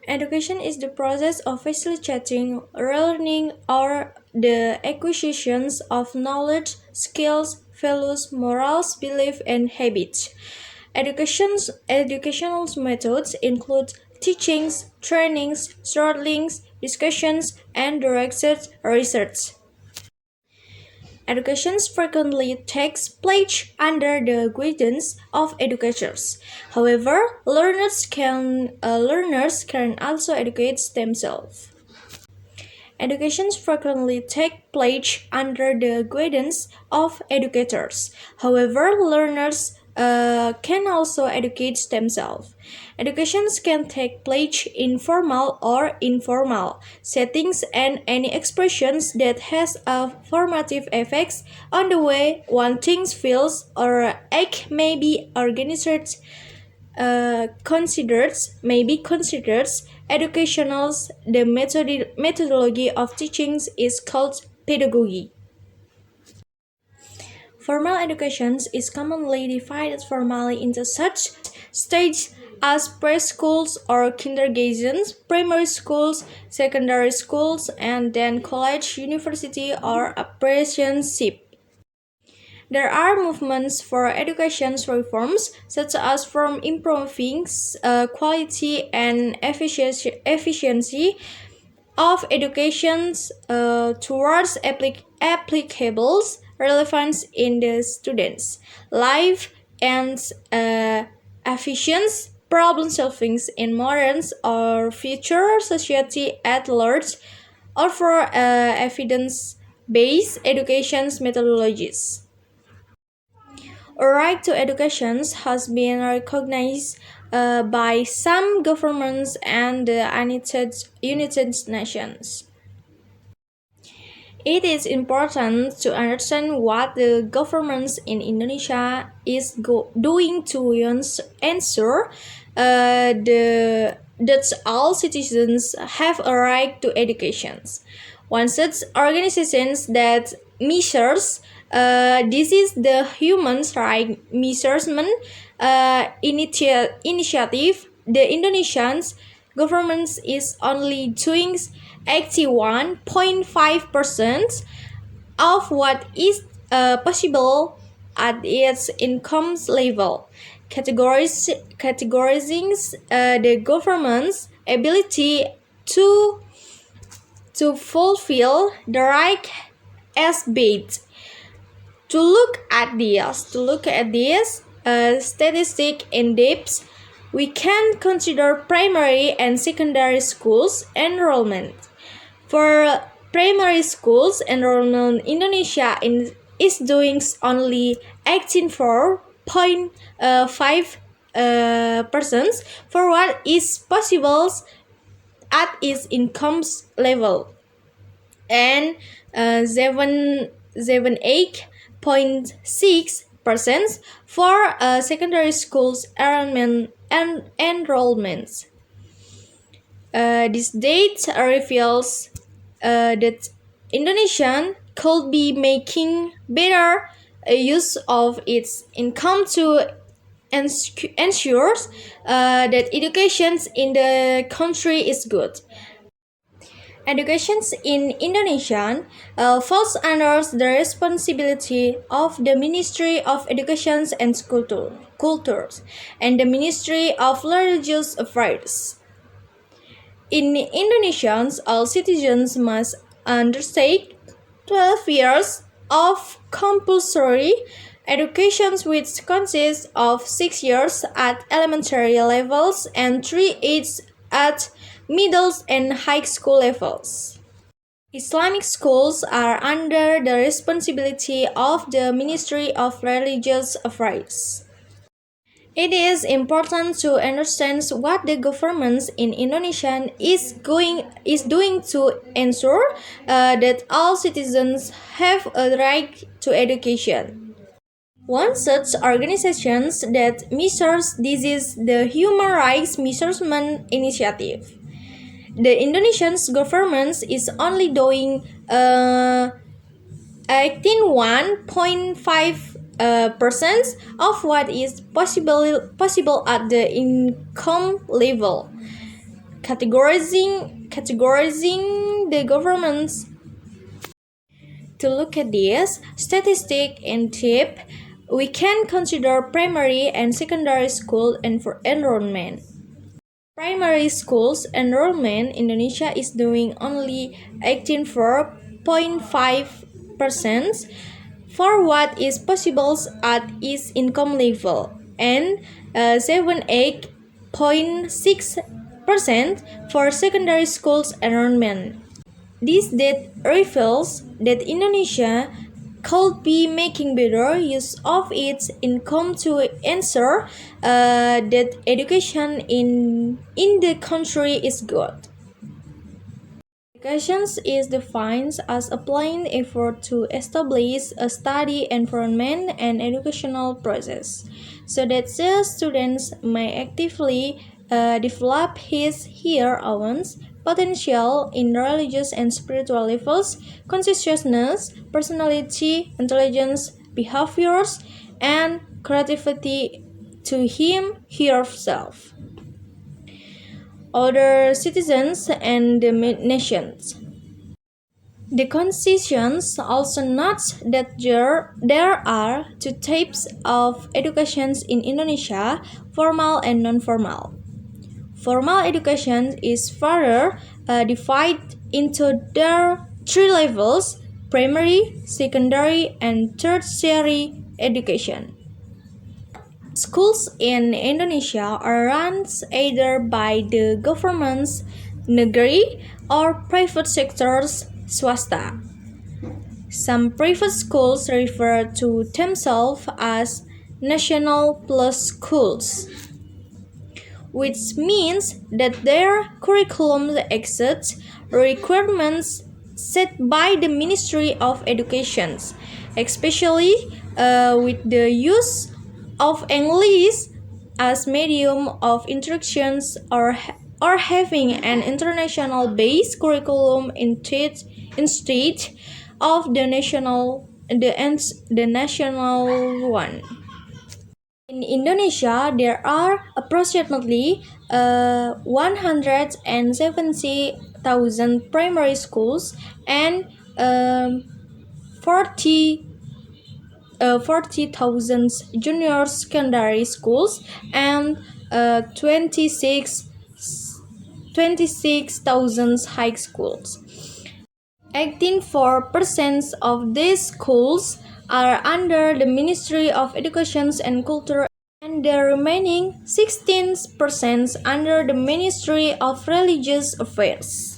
Education is the process of facilitating learning or the acquisitions of knowledge, skills, values, morals, beliefs, and habits. Educational methods include teachings, trainings, shortlings, discussions, and directed research. Education frequently takes place under the guidance of educators. However, learners can also educate themselves. Education frequently takes place under the guidance of educators. However, learners can also educate themselves. Education can take place in formal or informal settings, and any expressions that has a formative effects on the way one thinks, feels, or acts may be considered educational. The methodology of teaching is called pedagogy. Formal education is commonly divided formally into such stages as preschools or kindergartens, primary schools, secondary schools, and then college, university, or apprenticeship. There are movements for education reforms, such as from improving quality and efficiency of education towards applicable relevance in the students' life and efficient problem solving in modern or future society at large, or for evidence-based education methodologies. A right to education has been recognized by some governments and the United Nations. It is important to understand what the government in Indonesia is doing to ensure that all citizens have a right to education. One such organization that measures this is the Human Rights Measurement Initiative. The Indonesian government is only doing 81.5% of what is possible at its income level, categorizing the government's ability to fulfill the right as bait. To look at this statistic in depth, we can consider primary and secondary schools enrollment. For primary schools, enrollment in Indonesia is doing only 18.5% for what is possible at its income level, and 78.6% for secondary schools enrollments. This data reveals that Indonesia could be making better use of its income to ensure that education in the country is good. Education in Indonesia falls under the responsibility of the Ministry of Education and Cultures and the Ministry of Religious Affairs. In Indonesia, all citizens must undertake 12 years of compulsory education, which consists of 6 years at elementary levels and 3 years at middle and high school levels. Islamic schools are under the responsibility of the Ministry of Religious Affairs. It is important to understand what the government in Indonesia is doing to ensure that all citizens have a right to education. One such organization that measures this is the Human Rights Measurement Initiative. The Indonesian government is only doing 18.5% of what is possible at the income level, categorizing the governments. To look at this statistic in depth, we can consider primary and secondary school enrollment. Primary schools enrollment in Indonesia is doing only 18.5% for what is possible at its income level and 78.6% for secondary schools enrollment. This data reveals that Indonesia could be making better use of its income to ensure that education in the country is good. Education is defined as applying effort to establish a study environment and educational process so that the students may actively develop her own potential in religious and spiritual levels, consciousness, personality, intelligence, behaviors, and creativity to herself, other citizens, and the nations. The Constitution also notes that there are two types of education in Indonesia, formal and non-formal. Formal education is further divided into their three levels: primary, secondary, and tertiary education. Schools in Indonesia are run either by the government's negeri or private sector's swasta. Some private schools refer to themselves as national plus schools, which means that their curriculum exceeds requirements set by the Ministry of Education, especially with the use of English as medium of instruction or having an international based curriculum instead of the national one. In Indonesia, there are approximately 170,000 primary schools and 40,000 junior secondary schools and 26,000 high schools. 84% of these schools are under the Ministry of Education and Culture, and the remaining 16% under the Ministry of Religious Affairs.